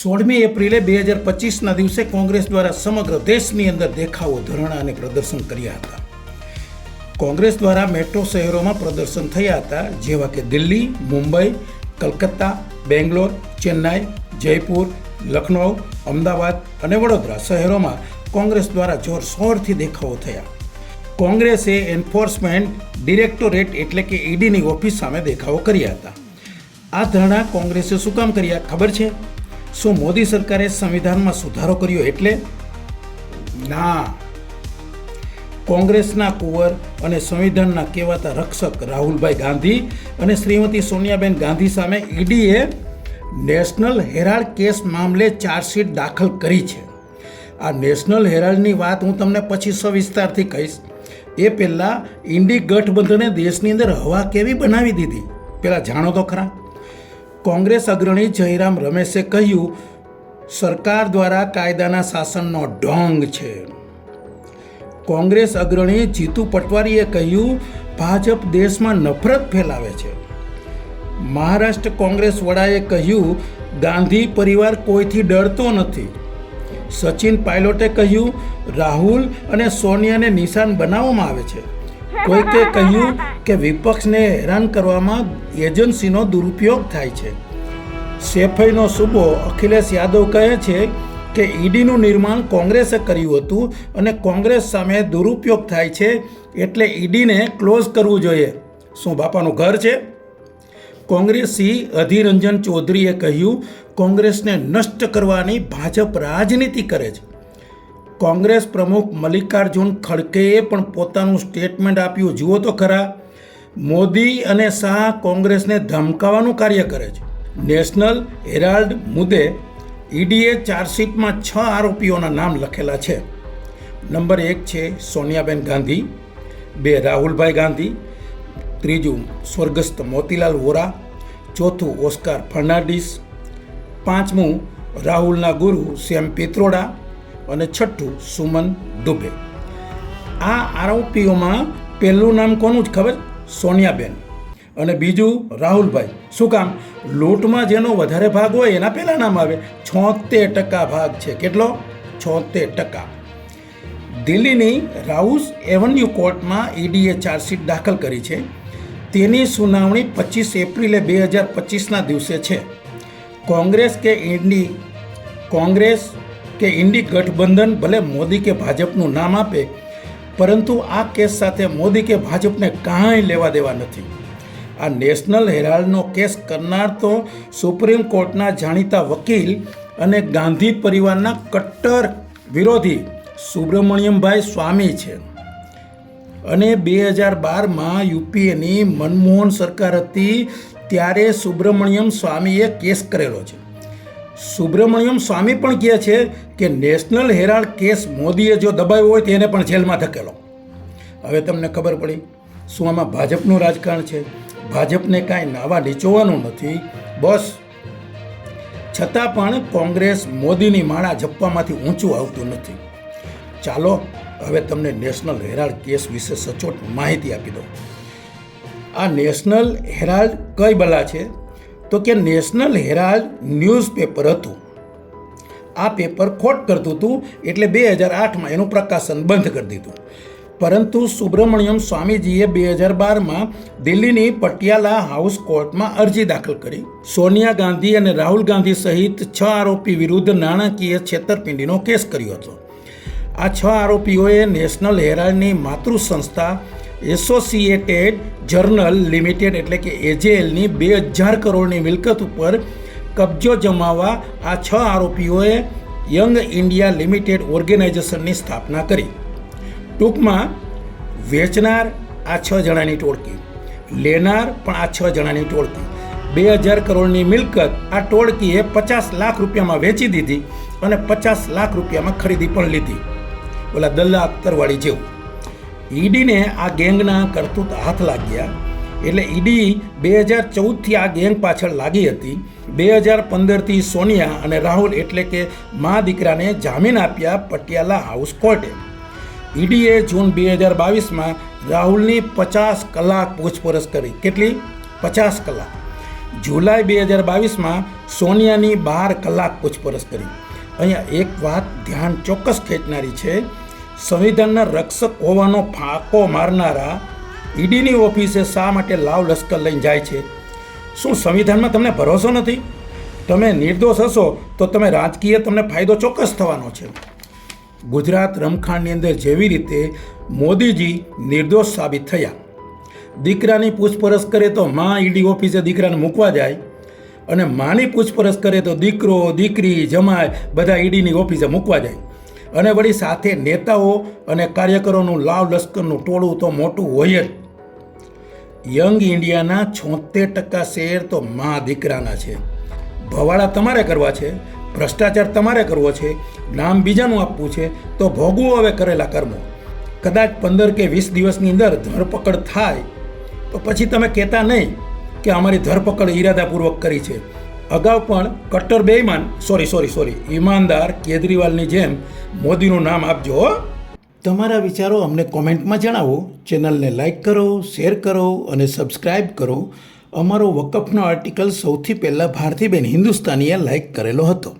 16મી એપ્રિલે 2025ના દિવસે કોંગ્રેસ દ્વારા સમગ્ર દેશની અંદર દેખાવો, ધરણા અને પ્રદર્શન કર્યા હતા. કોંગ્રેસ દ્વારા મેટ્રો શહેરોમાં પ્રદર્શન થયા હતા, જેવા કે દિલ્હી, મુંબઈ, કલકત્તા, બેંગ્લોર, ચેન્નાઈ, જયપુર, લખનઉ, અમદાવાદ અને વડોદરા શહેરોમાં કોંગ્રેસ દ્વારા જોરશોરથી દેખાવો થયા. કોંગ્રેસે એન્ફોર્સમેન્ટ ડિરેક્ટોરેટ એટલે કે ઈડીની ઓફિસ સામે દેખાવો કર્યા હતા. આ ધરણા કોંગ્રેસે શું કામ કર્યા ખબર છે? શું મોદી સરકારે સંવિધાનમાં સુધારો કર્યો એટલે? ના. કોંગ્રેસના કુંવર અને સંવિધાનના કહેવાતા રક્ષક રાહુલભાઈ ગાંધી અને શ્રીમતી સોનિયાબેન ગાંધી સામે ઈડીએ નેશનલ હેરાલ્ડ કેસ મામલે ચાર્જશીટ દાખલ કરી છે. આ નેશનલ હેરાલ્ડની વાત હું તમને પછી સવિસ્તારથી કહીશ. એ પહેલાં ઇન્ડી ગઠબંધને દેશની અંદર હવા કેવી બનાવી દીધી પહેલાં જાણો તો ખરા. કોંગ્રેસ અગ્રણી જયરામ રમેશે કહ્યું, સરકાર દ્વારા કાયદાના શાસનનો ઢોંગ છે. કોંગ્રેસ અગ્રણી જીતુ પટવારીએ કહ્યું, ભાજપ દેશમાં નફરત ફેલાવે છે. મહારાષ્ટ્ર કોંગ્રેસ વડાએ કહ્યું, ગાંધી પરિવાર કોઈથી ડરતો નથી. સચિન પાયલોટે કહ્યું, રાહુલ અને સોનિયાને નિશાન બનાવવામાં આવે છે. કોઈકે કહ્યું કે વિપક્ષને હેરાન કરવામાં એજન્સીનો દુરુપયોગ થાય છે. સેફઈનો સૂબો અખિલેશ યાદવ કહે છે કે ઈડીનું નિર્માણ કોંગ્રેસે કર્યું હતું અને કોંગ્રેસ સામે દુરુપયોગ થાય છે, એટલે ઈડીને ક્લોઝ કરવું જોઈએ. શું બાપાનું ઘર છે? કોંગ્રેસી અધીર રંજન ચૌધરીએ કહ્યું, કોંગ્રેસને નષ્ટ કરવાની ભાજપ રાજનીતિ કરે છે. કોંગ્રેસ પ્રમુખ મલ્લિકાર્જુન ખડગેએ પણ પોતાનું સ્ટેટમેન્ટ આપ્યું. જુઓ તો ખરા, મોદી અને શાહ કોંગ્રેસને ધમકાવવાનું કાર્ય કરે છે. નેશનલ હેરાલ્ડ મુદ્દે ઈડીએ ચાર્જશીટમાં 6 આરોપીઓના નામ લખેલા છે. નંબર 1 છે સોનિયાબેન ગાંધી, 2 રાહુલભાઈ ગાંધી, 3 સ્વર્ગસ્થ મોતીલાલ વોરા, 4 ઓસ્કાર ફર્નાન્ડીસ, 5 રાહુલના ગુરુ સેમ પિત્રોડા અને 6 સુમન દુબે. આ આરોપીઓમાં પહેલું નામ કોનું જ ખબર? સોનિયાબેન. અને બીજું રાહુલભાઈ. શું કામ? લૂંટમાં જેનો વધારે ભાગ હોય એના પહેલાં નામ આવે. 76% ભાગ છે. કેટલો? 76%. દિલ્હીની રાઉસ એવન્યુ કોર્ટમાં ઈડીએ ચાર્જશીટ દાખલ કરી છે. તેની સુનાવણી 25 એપ્રિલે 2025ના દિવસે છે. કોંગ્રેસ કે ઇન્ડી ગઠબંધન ભલે મોદી કે ભાજપનું નામ આપે, પરંતુ આ કેસ સાથે મોદી કે ભાજપને કાંઈ લેવા દેવા નથી. આ નેશનલ હેરાલ્ડનો કેસ કરનાર તો સુપ્રીમ કોર્ટના જાણીતા વકીલ અને ગાંધી પરિવારના કટ્ટર વિરોધી સુબ્રમણ્યમભાઈ સ્વામી છે. અને 2012માં યુપીએની મનમોહન સરકાર હતી ત્યારે સુબ્રમણ્યમ સ્વામીએ કેસ કરેલો છે. સુબ્રમણ્યમ સ્વામી પણ કહે છે કે નેશનલ હેરાલ્ડ કેસ મોદીએ જો દબાવ્યો હોય તો એને પણ જેલમાં ધકેલો. હવે તમને ખબર પડી શું આમાં ભાજપનું રાજકારણ છે? ભાજપને કાંઈ નાવા નીચોવાનું નથી બસ. છતાં પણ કોંગ્રેસ મોદીની માળા જપવામાંથી ઊંચું આવતું નથી. ચાલો હવે તમને નેશનલ હેરાલ્ડ કેસ વિશે સચોટ માહિતી આપી દઉં. આ નેશનલ હેરાલ્ડ કઈ બલા છે? તો કે નેશનલ હેરાલ્ડ ન્યૂઝપેપર હતું. આ પેપર ખોટ કરતું હતું, એટલે 2008માં એનું પ્રકાશન બંધ કરી દીધું. પરંતુ સુબ્રમણ્યમ સ્વામીજીએ 2012માં દિલ્હીની પટિયાલા હાઉસ કોર્ટમાં અરજી દાખલ કરી. સોનિયા ગાંધી અને રાહુલ ગાંધી સહિત 6 આરોપી વિરુદ્ધ નાણાકીય છેતરપિંડીનો કેસ કર્યો હતો. આ 6 આરોપીઓએ નેશનલ હેરાલ્ડની માતૃ સંસ્થા એસોસિએટેડ જર્નલ લિમિટેડ એટલે કે એજેએલની 2000 કરોડની મિલકત ઉપર કબજો જમાવવા આ 6 આરોપીઓએ યંગ ઇન્ડિયા લિમિટેડ ઓર્ગેનાઇઝેશનની સ્થાપના કરી. ટૂંકમાં વેચનાર આ 6 જણાની ટોળકી, લેનાર પણ આ 6 જણાની ટોળકી. 2000 કરોડની મિલકત આ ટોળકીએ 50 લાખ રૂપિયામાં વેચી દીધી અને 50 લાખ રૂપિયામાં ખરીદી પણ લીધી. ઓલા દલ્લા અખ્તરવાળી જેવું. ઈડીને આ ગેંગના કરતૂત હાથ લાગ્યા એટલે ઈડી 2014થી આ ગેંગ પાછળ લાગી હતી. 2015થી સોનિયા અને રાહુલ એટલે કે મા દીકરાને જામીન આપ્યા પટિયાલા હાઉસ કોર્ટે. ઈડીએ જૂન 2022માં રાહુલની 50 કલાક પૂછપરછ કરી. કેટલી? 50 કલાક. જુલાઈ 2022માં સોનિયાની 12 કલાક પૂછપરછ કરી. અહીંયા એક વાત ધ્યાન ચોક્કસ ખેંચનારી છે. સંવિધાનના રક્ષક હોવાનો ફાંકો મારનારા ઈડીની ઓફિસે શા માટે લાવ લશ્કર લઈને જાય છે? શું સંવિધાનમાં તમને ભરોસો નથી? તમે નિર્દોષ હશો તો તમે રાજકીય તમને ફાયદો ચોક્કસ થવાનો છે. ગુજરાત રમખાણની અંદર જેવી રીતે મોદીજી નિર્દોષ સાબિત થયા. દીકરાની પૂછપરછ કરે તો માં ઈડી ઓફિસે દીકરાને મૂકવા જાય અને માની પૂછપરછ કરે તો દીકરો દીકરી જમાય બધા ઈડીની ઓફિસે મૂકવા જાય. અને વળી સાથે નેતાઓ અને કાર્યકરોનું લાવ લશ્કરનું ટોળું તો મોટું હોય જ. યંગ ઇન્ડિયાના 76% શેર તો મા દીકરાના છે. ભવાડા તમારે કરવા છે, ભ્રષ્ટાચાર તમારે કરવો છે, નામ બીજાનું આપવું છે તો ભોગવું હવે કરેલા કર્મો. કદાચ 15 કે 20 દિવસની અંદર ધરપકડ થાય તો પછી તમે કહેતા નહીં કે અમારી ધરપકડ ઈરાદાપૂર્વક કરી છે. અગાઉ પણ કટ્ટર બેઈમાન ઈમાનદાર કેજરીવાલની જેમ મોદીનું નામ આપજો. તમારા વિચારો અમને કોમેન્ટમાં જણાવો. ચેનલને લાઇક કરો, શેર કરો અને સબસ્ક્રાઈબ કરો. અમારો વકફનો આર્ટિકલ સૌથી પહેલાં ભારતીબેન હિન્દુસ્તાનીએ લાઇક કરેલો હતો.